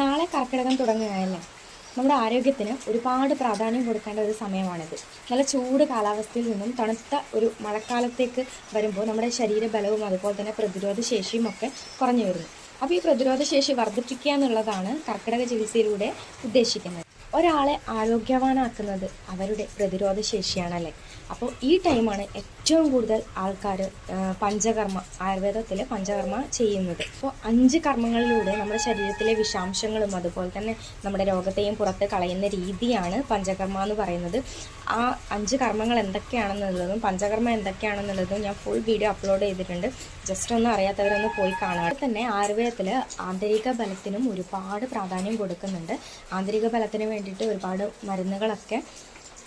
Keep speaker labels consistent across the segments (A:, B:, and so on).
A: നാളെ കർക്കിടകം തുടങ്ങുകയല്ലേ. നമ്മുടെ ആരോഗ്യത്തിന് ഒരുപാട് പ്രാധാന്യം കൊടുക്കേണ്ട ഒരു സമയമാണിത്. നല്ല ചൂട് കാലാവസ്ഥയിൽ നിന്നും തണുത്ത ഒരു മഴക്കാലത്തേക്ക് വരുമ്പോൾ നമ്മുടെ ശരീരബലവും അതുപോലെ തന്നെ പ്രതിരോധ ശേഷിയും ഒക്കെ കുറഞ്ഞു വരുന്നു. അപ്പോൾ ഈ പ്രതിരോധ ശേഷി വർദ്ധിപ്പിക്കുക എന്നുള്ളതാണ് കർക്കിടക ചികിത്സയിലൂടെ ഉദ്ദേശിക്കുന്നത്. ഒരാളെ ആരോഗ്യവാനാക്കുന്നത് അവരുടെ പ്രതിരോധ ശേഷിയാണല്ലേ. അപ്പോൾ ഈ ടൈമാണ് ഏറ്റവും കൂടുതൽ ആൾക്കാർ പഞ്ചകർമ്മ, ആയുർവേദത്തിൽ പഞ്ചകർമ്മ ചെയ്യുന്നത്. അപ്പോൾ 5 കർമ്മങ്ങളിലൂടെ നമ്മുടെ ശരീരത്തിലെ വിഷാംശങ്ങളും അതുപോലെ തന്നെ നമ്മുടെ രോഗത്തെയും പുറത്ത് കളയുന്ന രീതിയാണ് പഞ്ചകർമ്മ എന്ന് പറയുന്നത്. ആ 5 കർമ്മങ്ങൾ എന്തൊക്കെയാണെന്നുള്ളതും പഞ്ചകർമ്മ എന്തൊക്കെയാണെന്നുള്ളതും ഞാൻ ഫുൾ വീഡിയോ അപ്ലോഡ് ചെയ്തിട്ടുണ്ട്. ജസ്റ്റ് ഒന്നും അറിയാത്തവരൊന്ന് പോയി കാണുക. തന്നെ ആയുർവേദത്തിൽ ആന്തരിക ബലത്തിനും ഒരുപാട് പ്രാധാന്യം കൊടുക്കുന്നുണ്ട്. ആന്തരിക ബലത്തിന് വേണ്ടിയിട്ട് ഒരുപാട് മരുന്നുകളൊക്കെ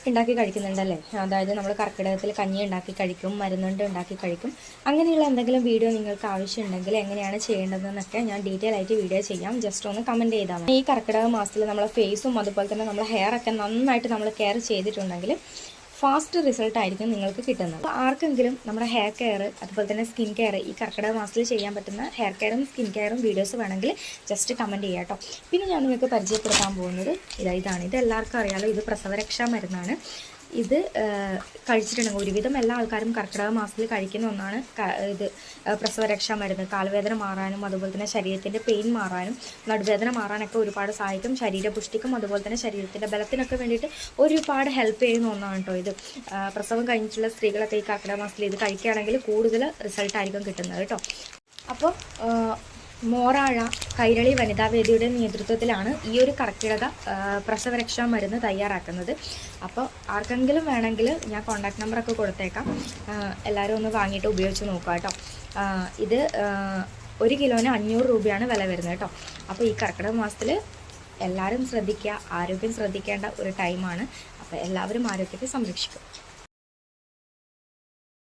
A: ഉണ്ടാക്കി കഴിക്കുന്നുണ്ടല്ലേ. അതായത് നമ്മൾ കർക്കിടകത്തിൽ കഞ്ഞി ഉണ്ടാക്കി കഴിക്കും, മരുന്നുണ്ട് ഉണ്ടാക്കി കഴിക്കും. അങ്ങനെയുള്ള എന്തെങ്കിലും വീഡിയോ നിങ്ങൾക്ക് ആവശ്യമുണ്ടെങ്കിൽ എങ്ങനെയാണ് ചെയ്യേണ്ടതെന്നൊക്കെ ഞാൻ ഡീറ്റെയിൽ ആയിട്ട് വീഡിയോ ചെയ്യാം. ജസ്റ്റ് ഒന്ന് കമൻറ്റ് ചെയ്താൽ മതി. ഈ കർക്കിടക മാസത്തിൽ നമ്മളെ ഫേസും അതുപോലെ തന്നെ നമ്മളെ ഹെയർ ഒക്കെ നന്നായിട്ട് നമ്മൾ കെയർ ചെയ്തിട്ടുണ്ടെങ്കിൽ ഫാസ്റ്റ് റിസൾട്ട് ആയിരിക്കും നിങ്ങൾക്ക് കിട്ടുന്നത്. ആർക്കെങ്കിലും നമ്മുടെ ഹെയർ കെയർ അതുപോലെ തന്നെ സ്കിൻ കെയർ ഈ കർക്കിടക മാസത്തിൽ ചെയ്യാൻ പറ്റുന്ന ഹെയർ കെയറും സ്കിൻ കെയറും വീഡിയോസ് വേണമെങ്കിൽ ജസ്റ്റ് കമൻറ്റ് ചെയ്യാം കേട്ടോ. പിന്നെ ഞാൻ നിങ്ങൾക്ക് പരിചയപ്പെടുത്താൻ പോകുന്നത് ഇതാണ്. ഇത് എല്ലാവർക്കും അറിയാലോ, ഇത് പ്രസവരക്ഷാ മരുന്നാണ്. ഇത് കഴിച്ചിട്ടുണ്ടെങ്കിൽ ഒരുവിധം എല്ലാ ആൾക്കാരും കർക്കിടക മാസത്തിൽ കഴിക്കുന്ന ഒന്നാണ് ഇത് പ്രസവരക്ഷാ മരുന്ന്. കാൽവേദന മാറാനും അതുപോലെ തന്നെ ശരീരത്തിൻ്റെ പെയിൻ മാറാനും നടുവേദന മാറാനൊക്കെ ഒരുപാട് സഹായിക്കും. ശരീരപുഷ്ടിക്കും അതുപോലെ തന്നെ ശരീരത്തിൻ്റെ ബലത്തിനൊക്കെ വേണ്ടിയിട്ട് ഒരുപാട് ഹെൽപ്പ് ചെയ്യുന്ന ഒന്നാണ് കേട്ടോ ഇത്. പ്രസവം കഴിഞ്ഞിട്ടുള്ള സ്ത്രീകളൊക്കെ ഈ കർക്കിടക മാസത്തിൽ ഇത് കഴിക്കുകയാണെങ്കിൽ കൂടുതൽ റിസൾട്ടായിരിക്കും കിട്ടുന്നത് കേട്ടോ. അപ്പോൾ മോറാഴ കൈരളി വനിതാവേദിയുടെ നേതൃത്വത്തിലാണ് ഈ ഒരു കർക്കിടക പ്രസവരക്ഷാ മരുന്ന് തയ്യാറാക്കുന്നത്. അപ്പോൾ ആർക്കെങ്കിലും വേണമെങ്കിൽ ഞാൻ കോൺടാക്ട് നമ്പറൊക്കെ കൊടുത്തേക്കാം. എല്ലാവരും ഒന്ന് വാങ്ങിയിട്ട് ഉപയോഗിച്ച് നോക്കുക കേട്ടോ. ഇത് 1 കിലോന് 500 രൂപയാണ് വില വരുന്നത് കേട്ടോ. അപ്പോൾ ഈ കർക്കിടക മാസത്തിൽ എല്ലാവരും ശ്രദ്ധിക്കുക, ആരോഗ്യം ശ്രദ്ധിക്കേണ്ട ഒരു ടൈമാണ്. അപ്പോൾ എല്ലാവരും ആരോഗ്യത്തെ സംരക്ഷിക്കും.